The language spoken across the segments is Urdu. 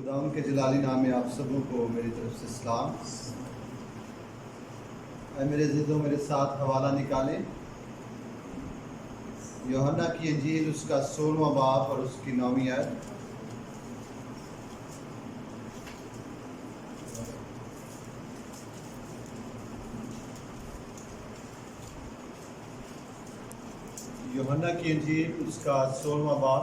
خداوند کے جلالی نام میں آپ سبوں کو میری طرف سے سلام۔ اے میرے عزیزوں، میرے ساتھ حوالہ نکالیں یوحنا کی انجیل، اس کا 16واں باب اور اس کی 9ویں آیت۔ یوحنا کی انجیل، اس کا 16واں باب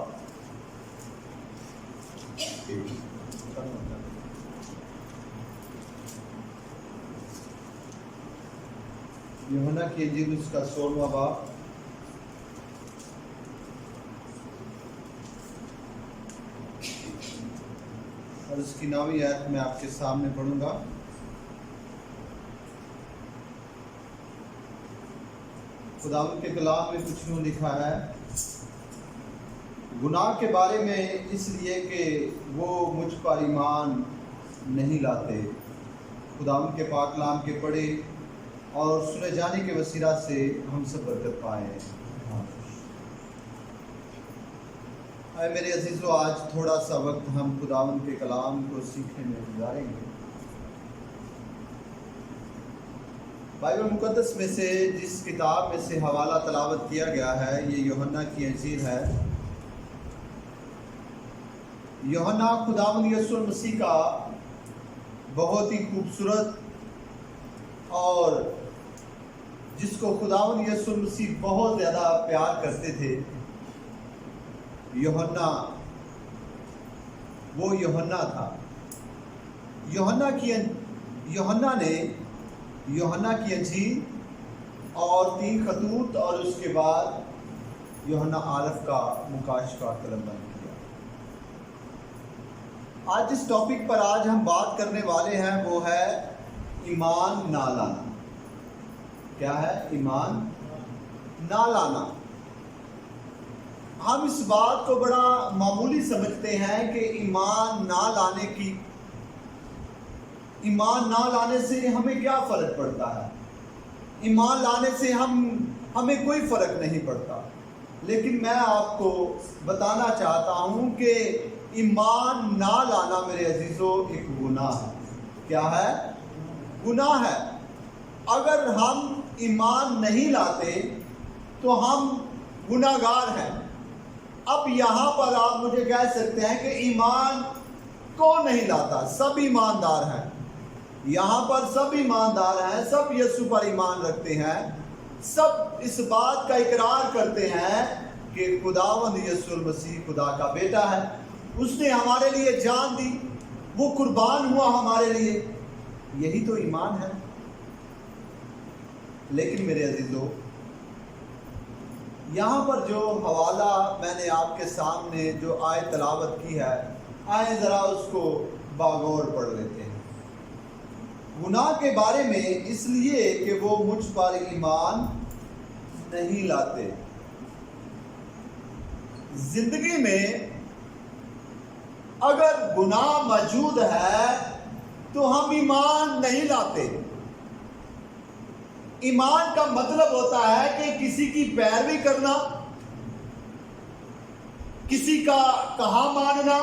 یوحنا کی انجیل، اس کا 16واں باب اور اس کی 9ویں آیت میں آپ کے سامنے پڑھوں گا۔ خداوند کے کلام میں کچھ یوں لکھا ہے: گناہ کے بارے میں اس لیے کہ وہ مجھ پر ایمان نہیں لاتے۔ خداوند کے پاک کلام کے پڑھے اور سنے جانے کے وسیلہ سے ہم سب برکت پائیں۔ اے میرے عزیزو، آج تھوڑا سا وقت ہم خداوند کے کلام کو سیکھنے میں گزاریں گے۔ بائبل مقدس میں سے جس کتاب میں سے حوالہ تلاوت کیا گیا ہے، یہ یوحنا کی انجیل ہے۔ یوحنا خداوند یسوع مسیح کا بہت ہی خوبصورت اور جس کو خداوند یسوع مسیح بہت زیادہ پیار کرتے تھے، یوحنا، وہ یوحنا تھا۔ یوحنا نے یوحنا کی انجیل اور 3 خطوط اور اس کے بعد یوحنا عارف کا مکاشفہ قلم بند کیا۔ آج جس ٹاپک پر آج ہم بات کرنے والے ہیں وہ ہے ایمان نہ لانا۔ کیا ہے؟ ایمان نہ لانا۔ ہم اس بات کو بڑا معمولی سمجھتے ہیں کہ ایمان نہ لانے سے ہمیں کیا فرق پڑتا ہے؟ ایمان لانے سے ہمیں کوئی فرق نہیں پڑتا۔ لیکن میں آپ کو بتانا چاہتا ہوں کہ ایمان نہ لانا میرے عزیزو ایک گناہ ہے۔ کیا ہے؟ گناہ ہے۔ اگر ہم ایمان نہیں لاتے تو ہم گناہگار ہیں۔ اب یہاں پر آپ مجھے کہہ سکتے ہیں کہ ایمان کون نہیں لاتا؟ سب ایماندار ہیں۔ یہاں پر سب ایماندار ہیں، سب یسوع پر ایمان رکھتے ہیں، سب اس بات کا اقرار کرتے ہیں کہ خداوند یسوع مسیح خدا کا بیٹا ہے، اس نے ہمارے لیے جان دی، وہ قربان ہوا ہمارے لیے۔ یہی تو ایمان ہے۔ لیکن میرے عزیزو، یہاں پر جو حوالہ میں نے آپ کے سامنے جو آیت تلاوت کی ہے، آئیں ذرا اس کو باغور پڑھ لیتے ہیں۔ گناہ کے بارے میں اس لیے کہ وہ مجھ پر ایمان نہیں لاتے۔ زندگی میں اگر گناہ موجود ہے تو ہم ایمان نہیں لاتے۔ ایمان کا مطلب ہوتا ہے کہ کسی کی پیروی کرنا، کسی کا کہا ماننا۔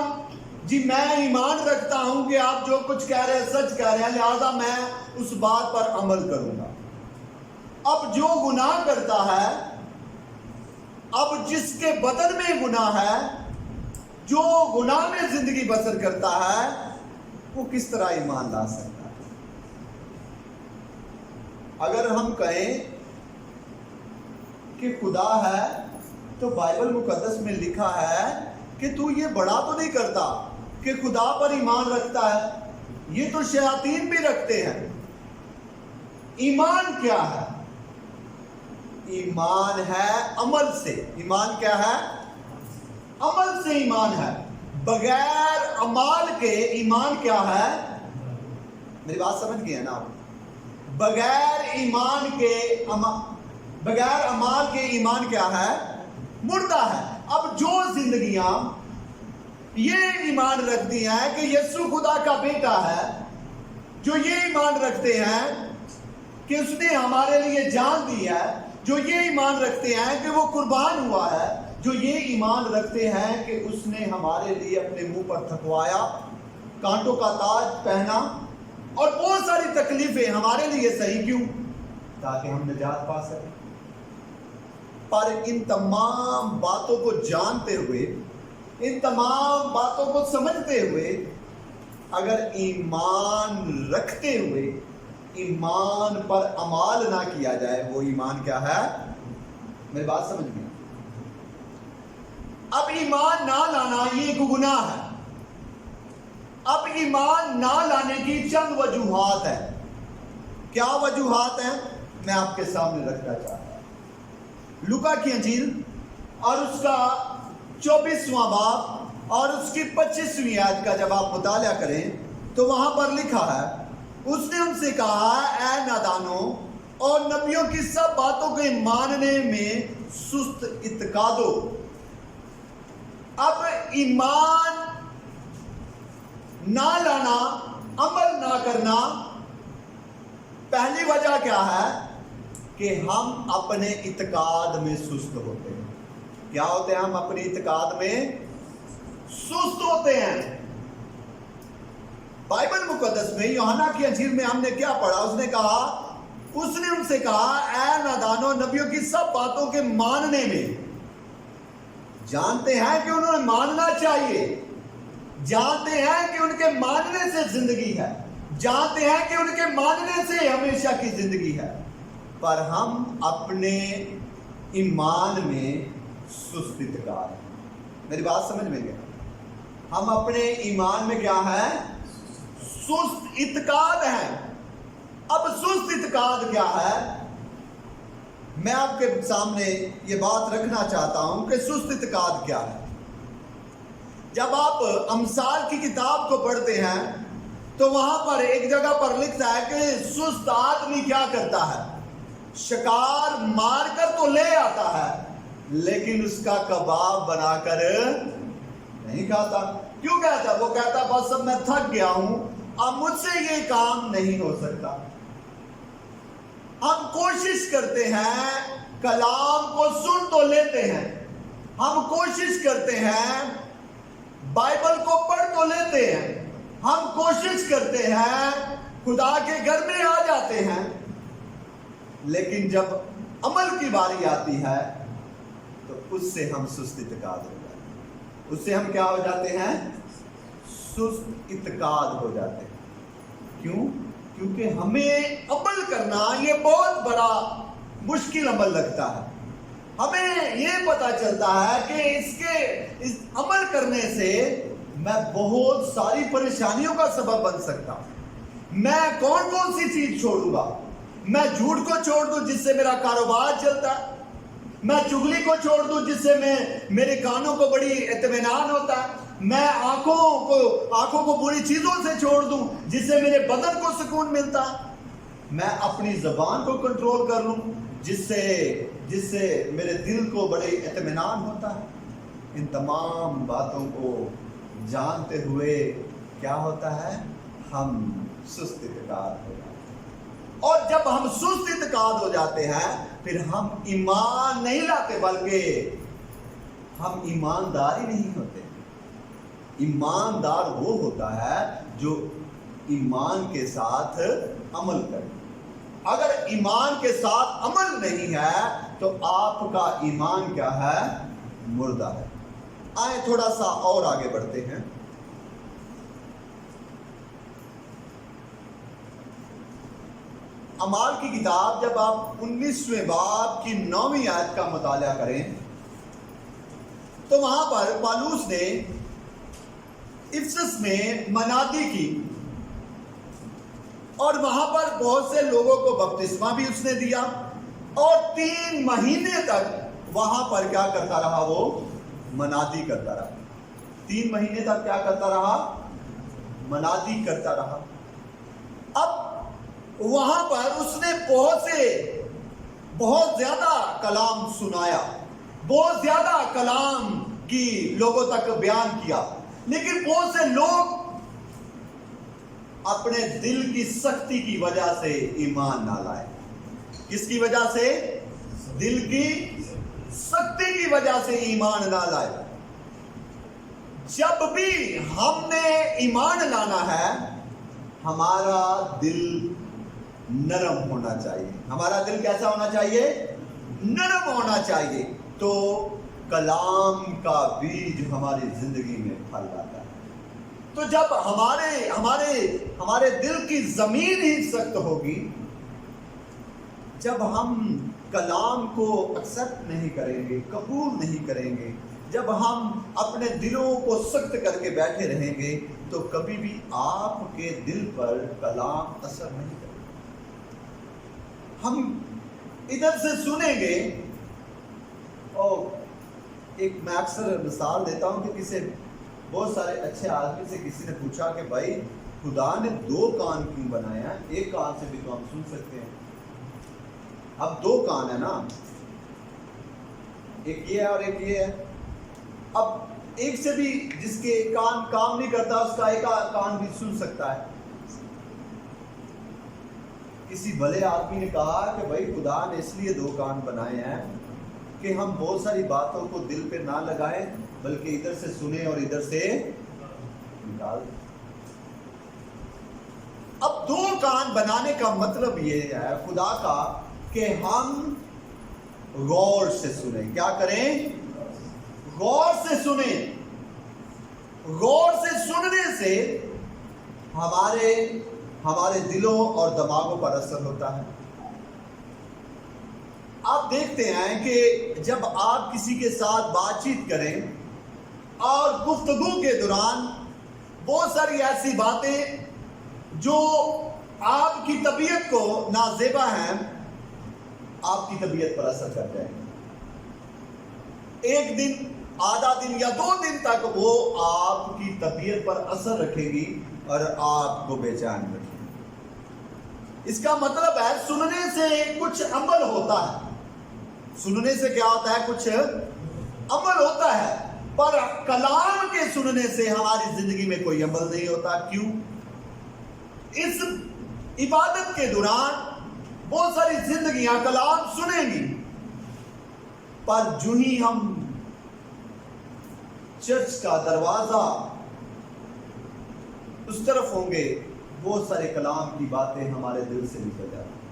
جی میں ایمان رکھتا ہوں کہ آپ جو کچھ کہہ رہے ہیں سچ کہہ رہے ہیں، لہذا میں اس بات پر عمل کروں گا۔ اب جو گناہ کرتا ہے، اب جس کے بدن میں گناہ ہے، جو گناہ میں زندگی بسر کرتا ہے، وہ کس طرح ایمان لا سکتا ہے؟ اگر ہم کہیں کہ خدا ہے تو بائبل مقدس میں لکھا ہے کہ تو یہ بڑا تو نہیں کرتا کہ خدا پر ایمان رکھتا ہے، یہ تو شیاطین بھی رکھتے ہیں۔ ایمان کیا ہے؟ ایمان ہے عمل سے۔ ایمان کیا ہے؟ عمل سے ایمان ہے۔ بغیر عمل کے ایمان کیا ہے؟ میری بات سمجھ گئے ہیں نا آپ؟ بغیر عمل کے ایمان کیا ہے؟ مردہ ہے۔ اب جو زندگیاں یہ ایمان رکھتی ہیں کہ یسوع خدا کا بیٹا ہے، جو یہ ایمان رکھتے ہیں کہ اس نے ہمارے لیے جان دی ہے، جو یہ ایمان رکھتے ہیں کہ وہ قربان ہوا ہے، جو یہ ایمان رکھتے ہیں کہ اس نے ہمارے لیے اپنے منہ پر تھکوایا، کانٹوں کا تاج پہنا اور بہت ساری تکلیفیں ہمارے لیے صحیح کیوں؟ تاکہ ہم نجات پا سکیں۔ پر ان تمام باتوں کو جانتے ہوئے، ان تمام باتوں کو سمجھتے ہوئے، اگر ایمان رکھتے ہوئے ایمان پر عمل نہ کیا جائے، وہ ایمان کیا ہے؟ میری بات سمجھ گئے؟ اب ایمان نہ لانا یہ ایک گناہ ہے۔ اب ایمان نہ لانے کی چند وجوہات ہیں۔ کیا وجوہات ہیں؟ میں آپ کے سامنے رکھنا چاہتا ہوں۔ لوکا کی انجیل اور اس کا 24واں باب اور اس کی 25ویں آیت کا جب آپ مطالعہ کریں تو وہاں پر لکھا ہے، اس نے ان سے کہا، اے نادانوں اور نبیوں کی سب باتوں کے ماننے میں سست اعتقادو۔ اب ایمان نہ لانا، عمل نہ کرنا، پہلی وجہ کیا ہے؟ کہ ہم اپنے اعتقاد میں سست ہوتے ہیں۔ کیا ہوتے ہیں؟ ہم اپنے اعتقاد میں سست ہوتے ہیں۔ بائبل مقدس میں یوحنا کی انجیل میں ہم نے کیا پڑھا؟ اس نے کہا، اس نے ان سے کہا، اے نادانوں نبیوں کی سب باتوں کے ماننے میں۔ جانتے ہیں کہ انہوں نے ماننا چاہیے، جانتے ہیں کہ ان کے ماننے سے زندگی ہے، جانتے ہیں کہ ان کے ماننے سے ہمیشہ کی زندگی ہے، پر ہم اپنے ایمان میں سست اعتقاد ہیں۔ میری بات سمجھ میں گیا؟ ہم اپنے ایمان میں کیا ہے؟ سست اعتقاد ہیں۔ اب سست اعتقاد کیا ہے؟ میں آپ کے سامنے یہ بات رکھنا چاہتا ہوں کہ سست اعتقاد کیا ہے۔ جب آپ امثال کی کتاب کو پڑھتے ہیں تو وہاں پر ایک جگہ پر لکھتا ہے کہ سست آدمی کیا کرتا ہے؟ شکار مار کر تو لے آتا ہے لیکن اس کا کباب بنا کر نہیں کھاتا۔ کیوں کہتا؟ وہ کہتا بس اب میں تھک گیا ہوں، اب مجھ سے یہ کام نہیں ہو سکتا۔ ہم کوشش کرتے ہیں، کلام کو سن تو لیتے ہیں، ہم کوشش کرتے ہیں، بائبل کو پڑھ تو لیتے ہیں، ہم کوشش کرتے ہیں، خدا کے گھر میں آ جاتے ہیں، لیکن جب عمل کی باری آتی ہے تو اس سے ہم سست اعتقاد ہو جاتے ہیں۔ اس سے ہم کیا ہو جاتے ہیں؟ سست اعتقاد ہو جاتے ہیں۔ کیوں؟ کیونکہ ہمیں عمل کرنا یہ بہت بڑا مشکل عمل لگتا ہے۔ ہمیں یہ پتا چلتا ہے کہ اس عمل کرنے سے میں بہت ساری پریشانیوں کا سبب بن سکتا ہوں۔ میں کون کون سی چیز چھوڑوں گا؟ میں جھوٹ کو چھوڑ دوں جس سے میرا کاروبار چلتا ہے، میں چغلی کو چھوڑ دوں جس سے میرے کانوں کو بڑی اطمینان ہوتا ہے، میں آنکھوں کو بری چیزوں سے چھوڑ دوں جس سے میرے بدن کو سکون ملتا ہے، میں اپنی زبان کو کنٹرول کر لوں جس سے میرے دل کو بڑے اطمینان ہوتا ہے۔ ان تمام باتوں کو جانتے ہوئے کیا ہوتا ہے؟ ہم سست اعتقاد ہو جاتے ہیں، اور جب ہم سست اعتقاد ہو جاتے ہیں پھر ہم ایمان نہیں لاتے بلکہ ہم ایماندار ہی نہیں ہوتے۔ ایماندار وہ ہوتا ہے جو ایمان کے ساتھ عمل کرے۔ اگر ایمان کے ساتھ عمل نہیں ہے تو آپ کا ایمان کیا ہے؟ مردہ ہے۔ آئیں تھوڑا سا اور آگے بڑھتے ہیں۔ اعمال کی کتاب جب آپ 19ویں باب کی 9ویں آیت کا مطالعہ کریں تو وہاں پر پالوس نے افسس میں منادی کی اور وہاں پر بہت سے لوگوں کو بپتسمہ بھی اس نے دیا، اور 3 مہینے تک وہاں پر کیا کرتا رہا؟ وہ منادی کرتا رہا۔ 3 مہینے تک کیا کرتا رہا؟ منادی کرتا رہا۔ اب وہاں پر اس نے بہت زیادہ کلام سنایا، بہت زیادہ کلام کی لوگوں تک بیان کیا، لیکن بہت سے لوگ اپنے دل کی سختی کی وجہ سے ایمان نہ لائے۔ کس کی وجہ سے؟ دل کی سختی کی وجہ سے ایمان نہ لائے۔ جب بھی ہم نے ایمان لانا ہے ہمارا دل نرم ہونا چاہیے. ہمارا دل کیسا ہونا چاہیے؟ نرم ہونا چاہیے. تو کلام کا بیج ہماری زندگی میں پھل لاتا ہے. تو جب ہمارے دل کی زمین ہی سخت ہوگی، جب ہم کلام کو ایکسپٹ نہیں کریں گے، قبول نہیں کریں گے، جب ہم اپنے دلوں کو سخت کر کے بیٹھے رہیں گے، تو کبھی بھی آپ کے دل پر کلام اثر نہیں کرے گا. ہم ادھر سے سنیں گے. اور ایک میں اکثر مثال دیتا ہوں کہ کسی بہت سارے اچھے آدمی سے کسی نے پوچھا کہ بھائی خدا نے 2 کان کیوں بنایا ہے؟ ایک کان سے بھی تو ہم سن سکتے ہیں. اب 2 کان ہے نا، ایک یہ ہے اور ایک یہ ہے. اب ایک سے بھی جس کے کان کام نہیں کرتا اس کا ایک کان بھی سن سکتا ہے. کسی بھلے آدمی نے کہا کہ بھائی خدا نے اس لیے 2 کان بنائے ہیں کہ ہم بہت ساری باتوں کو دل پہ نہ لگائیں، بلکہ ادھر سے سنیں اور ادھر سے نکال دیں. اب 2 کان بنانے کا مطلب یہ ہے خدا کا کہ ہم غور سے سنیں. کیا کریں؟ غور سے سنیں. غور سے سننے سے ہمارے دلوں اور دماغوں پر اثر ہوتا ہے. آپ دیکھتے ہیں کہ جب آپ کسی کے ساتھ بات چیت کریں اور گفتگو کے دوران بہت ساری ایسی باتیں جو آپ کی طبیعت کو نازیبا ہیں، آپ کی طبیعت پر اثر کر جائیں گے. ایک دن، آدھا دن یا 2 دن تک وہ آپ کی طبیعت پر اثر رکھے گی اور آپ کو بے چین رکھے گی. اس کا مطلب ہے سننے سے کچھ عمل ہوتا ہے. سننے سے کیا ہوتا ہے؟ کچھ عمل ہوتا ہے. پر کلام کے سننے سے ہماری زندگی میں کوئی عمل نہیں ہوتا. کیوں؟ اس عبادت کے دوران بہت ساری زندگیاں کلام سنیں گی، پر جو ہی ہم چرچ کا دروازہ اس طرف ہوں گے، بہت سارے کلام کی باتیں ہمارے دل سے نکل جاتی ہیں.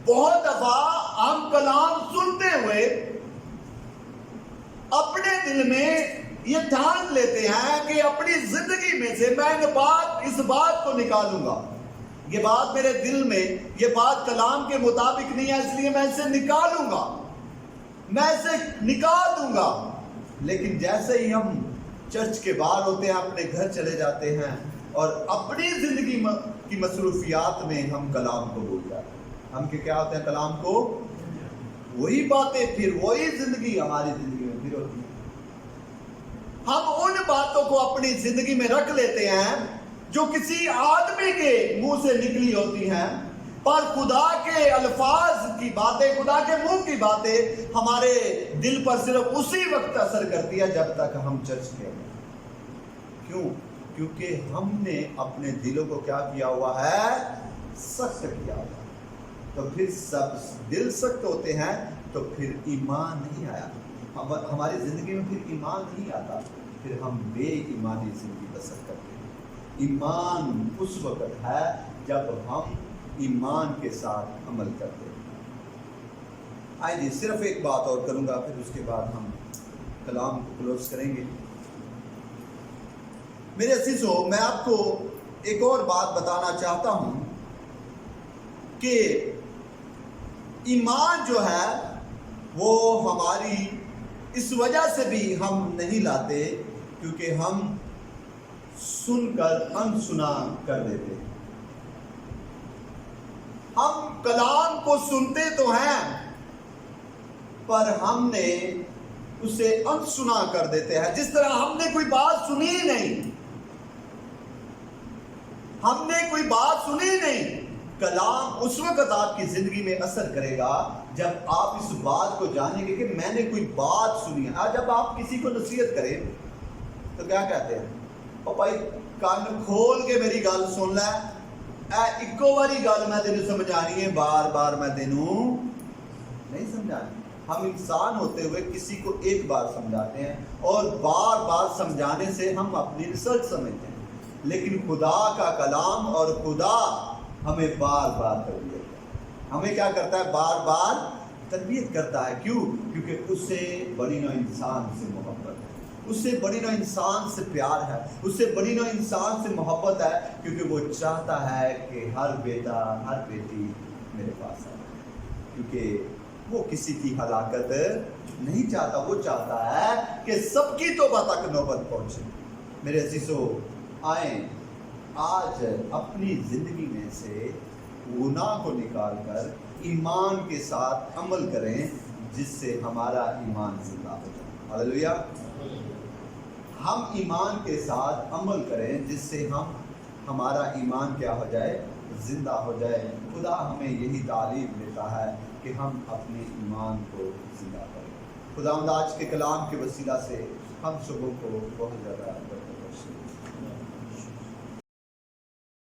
بہت دفعہ ہم کلام سنتے ہوئے اپنے دل میں یہ ٹھان لیتے ہیں کہ اپنی زندگی میں سے میں اس بات کو نکالوں گا. یہ بات میرے دل میں، یہ بات کلام کے مطابق نہیں ہے، اس لیے میں اسے نکالوں گا، میں اسے نکال دوں گا. لیکن جیسے ہی ہم چرچ کے باہر ہوتے ہیں، اپنے گھر چلے جاتے ہیں اور اپنی زندگی کی مصروفیات میں ہم کلام کو بھول جاتے ہیں. ہم کیا ہوتے ہیں؟ کلام کو، وہی باتیں، پھر وہی زندگی ہماری زندگی میں پھر ہوتی ہے. ہم ان باتوں کو اپنی زندگی میں رکھ لیتے ہیں جو کسی آدمی کے منہ سے نکلی ہوتی ہیں، پر خدا کے الفاظ کی باتیں، خدا کے منہ کی باتیں ہمارے دل پر صرف اسی وقت اثر کرتی ہے جب تک ہم چرچ کے ہیں. کیوں؟ کیونکہ ہم نے اپنے دلوں کو کیا کیا ہوا ہے؟ سخت کیا ہوا. تو پھر سب دل سخت ہوتے ہیں تو پھر ایمان نہیں آیا. ہماری زندگی میں پھر ایمان نہیں آتا، پھر ہم بے ایمانی زندگی بسر کرتے ہیں. ایمان اس وقت ہے جب ہم ایمان کے ساتھ عمل کرتے ہیں. آئیے صرف ایک بات اور کروں گا، پھر اس کے بعد ہم کلام کو کلوز کریں گے. میرے عزیزو، میں آپ کو ایک اور بات بتانا چاہتا ہوں کہ ایمان جو ہے وہ ہماری اس وجہ سے بھی ہم نہیں لاتے کیونکہ ہم سن کر انسنا کر دیتے. ہم کلام کو سنتے تو ہیں پر ہم نے اسے انسنا کر دیتے ہیں. جس طرح ہم نے کوئی بات سنی ہی نہیں، ہم نے کوئی بات سنی نہیں. کلام اس وقت آپ کی زندگی میں اثر کرے گا جب آپ اس بات کو جانیں گے کہ میں نے کوئی بات سنی ہے. آج جب آپ کسی کو نصیحت کریں تو کیا کہتے ہیں؟ او بھائی کان کھول کے میری گل سن لے، اے ایکو واری گل میں تینوں سمجھانی ہے، بار بار میں تینوں نہیں سمجھانی. ہم انسان ہوتے ہوئے کسی کو ایک بار سمجھاتے ہیں اور بار بار سمجھانے سے ہم اپنی ریسرچ سمجھتے ہیں، لیکن خدا کا کلام اور خدا ہمیں بار بار تربیت کرتا ہے۔ ہمیں کیا کرتا ہے؟ بار بار تربیت کرتا ہے۔ کیوں؟ کیونکہ اس سے بڑی نوع انسان سے محبت ہے، اس سے بڑی نوع انسان سے پیار ہے، اس سے بڑی نوع انسان سے محبت ہے، کیونکہ وہ چاہتا ہے کہ ہر بیٹا ہر بیٹی میرے پاس آئے، کیونکہ وہ کسی کی ہلاکت نہیں چاہتا، وہ چاہتا ہے کہ سب کی توبہ تک نوبت پہنچے۔ میرے عزیزو، آئیں آج اپنی زندگی میں سے گناہ کو نکال کر ایمان کے ساتھ عمل کریں، جس سے ہمارا ایمان زندہ ہو جائے۔ ہاللیلویا۔ ہم ایمان کے ساتھ عمل کریں جس سے ہمارا ایمان کیا ہو جائے؟ زندہ ہو جائے۔ خدا ہمیں یہی تعلیم دیتا ہے کہ ہم اپنے ایمان کو زندہ کریں۔ خداوند آج کے کلام کے وسیلہ سے ہم سبوں کو بہت زیادہ